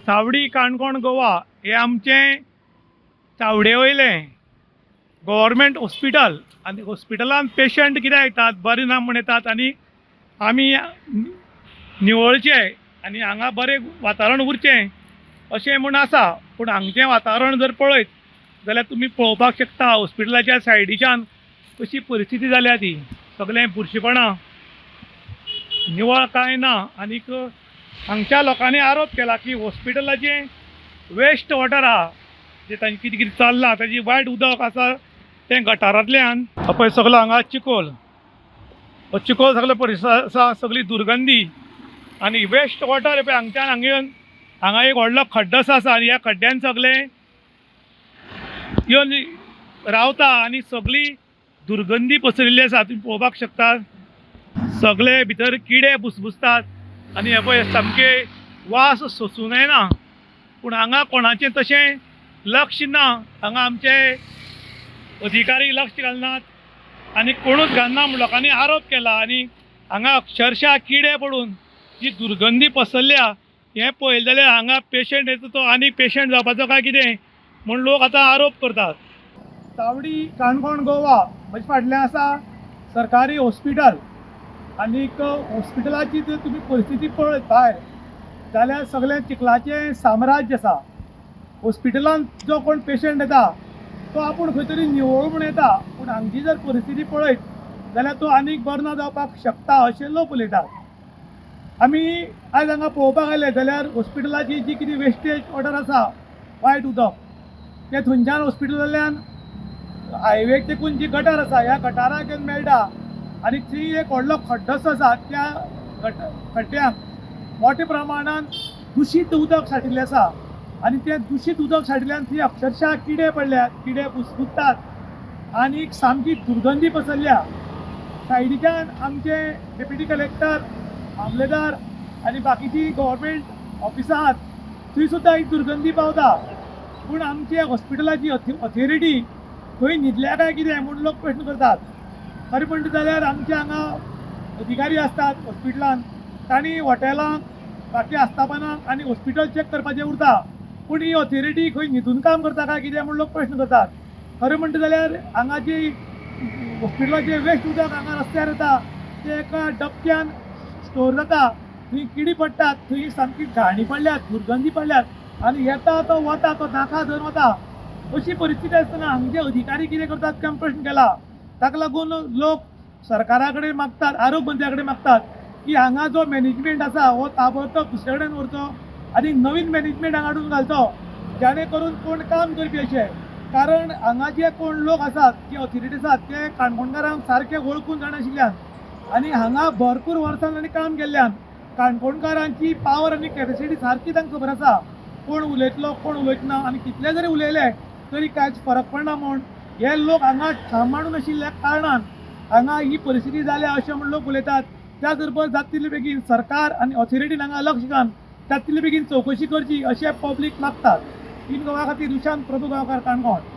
चावडी काणकोण गोवा हे आमचें चावडे वयलें गव्हर्मेंट हॉस्पिटल आनी हॉस्पिटलांत पेशंट कित्याक येतात बरे ना म्हण येतात आनी आमी निवळचे आनी हांगा बरें वातावरण उरचें अशें म्हूण आसा। पूण हांगचें वातावरण जर पळयत जाल्यार तुमी पळोवपाक शकता हॉस्पिटलाच्या सायडीच्यान कशी परिस्थिती जाल्या ती। सगळें बुरशेपणां, निवळ कांय ना। आनीक हांगच्या लोकांनी आरोप केला की हॉस्पिटलाचें वेस्ट वॉटर आहा जे तांचें कितें कितें चल्लां ताजी वायट उदक आसा तें गटारांतल्यान पळय सगळो हांगा चिकोल हो चिकोल सगळो परिसर आसा, सगळी दुर्गंधी आनी वेस्ट वॉटर पळय हांगच्यान हांगा एक व्हडलो खड्डो आसा आनी ह्या खड्ड्यान सगळे येवन रावता आनी सगळी दुर्गंधी पसरिल्ली आसा। तुमी पळोवपाक शकता सगळे भितर किडे बुसबुसतात आनी हे पळय सामके वास सोसूं येना। पूण हांगा कोणाचें तशें लक्ष ना, हांगा आमचे अधिकारी लक्ष घालनात आनी कोणूच घालना म्हूण लोकांनी आरोप केला। आनी हांगा अक्षरशः किडे पडून जी दुर्गंधी पसरल्या हें पळयलें जाल्यार हांगा पेशंट येता तो आनी पेशंट जावपाचो काय कितें म्हूण लोक आतां आरोप करतात। चावडी काणकोण गोवा म्हजे फाटल्यान आसा सरकारी हॉस्पिटल आनीक हॉस्पिटलाची जर तुमी परिस्थिती पळयत भायर जाल्यार सगळें चिखलाचें साम्राज्य आसा। हॉस्पिटलांत जो कोण पेशंट येता तो आपूण खंय तरी निवळ म्हूण येता, पूण हांगची जर परिस्थिती पळयत जाल्यार तो आनीक बरो ना जावपाक शकता अशें लोक उलयतात। आमी आयज हांगा पळोवपाक आयले जाल्यार हॉस्पिटलाची जी कितें वेस्टेज वॉटर आसा वायट उदक तें थंयच्यान हॉस्पिटलांतल्यान हायवेक तेकून जी गटार आसा ह्या गटाराक येवन मेळटा आनी थंय एक व्हडलो खड्डो आसा त्या खड्ड्यांक मोठ्या प्रमाणान दुशीत उदक साठिल्लें आसा आनी तें दुशीत उदक साठिल्ल्यान थंय अक्षरशः किडे पडल्यात, किडे बुसबुसतात आनी सामकी दुर्गंधी पसरल्या। सायडीच्यान आमचे डेप्युटी कलेक्टर, मामलेदार आनी बाकीची गव्हर्मेंट ऑफिसां आहात थंय सुद्दां ही दुर्गंधी पावता। पूण आमचे हॉस्पिटलाची ऑथॉरिटी खंय न्हिदल्या काय कितें म्हूण लोक प्रश्न करतात। खरें म्हणटा जाल्यार आमचे हांगा अधिकारी आसतात हॉस्पिटलांत तांणी हॉटेलांक, बाकी आस्थापनांक आनी हॉस्पिटल चॅक करपाचें उरता, पूण ही ऑथॉरिटी खंय न्हिदून काम करता काय कितें म्हूण लोक प्रश्न करतात। खरें म्हणटा जाल्यार हांगा जी हॉस्पिटलाचें वेस्ट उदक हांगा रस्त्यार येता तें एका डबक्यान स्टोर जाता, थंय किडी पडटात, थंय सामकी घाणी पडल्यात, दुर्गंधी पडल्यात आनी येता तो वता तो नाका धरून वता। अशी परिस्थिती आसतना हांगचे अधिकारी कितें करतात काय प्रश्न केला। ताका लागून लोक सरकारा कडेन मागतात, आरोग्य मंत्र्या कडेन मागतात की हांगा जो मॅनेजमेंट आसा हो ताबडतोब दुसरे कडेन व्हरचो आनी नवीन मॅनेजमेंट हांगा हाडून घालचो जेणे करून कोण काम करपी अशें। कारण हांगा जे कोण लोक आसात जे ऑथॉरिटी आसात ते काणकोणकारांक सारके वळखून जाणाशिल्ल्यान आनी हांगा भरपूर वर्सां तांणी काम केल्ल्यान काणकोणकारांची पावर आनी कॅपेसिटी सारकी तांकां खबर आसा। कोण उलयतलो कोण उलयतना आनी कितले जरी उलयले तरी कांयच फरक पडना म्हूण हे लोक हांगा सांबाळून आशिल्ल्या कारणान हांगा ही परिस्थिती जाल्या अशें म्हूण लोक उलयतात। त्याच बरोबर जाता तितले बेगीन सरकार आनी ऑथॉरिटीन हांगा लक्ष घालून जाता तितले बेगीन चवकशी करची अशें पब्लीक मागतात। इन गोवा खातीर दुशांत प्रभू गांवकार, काणकोण।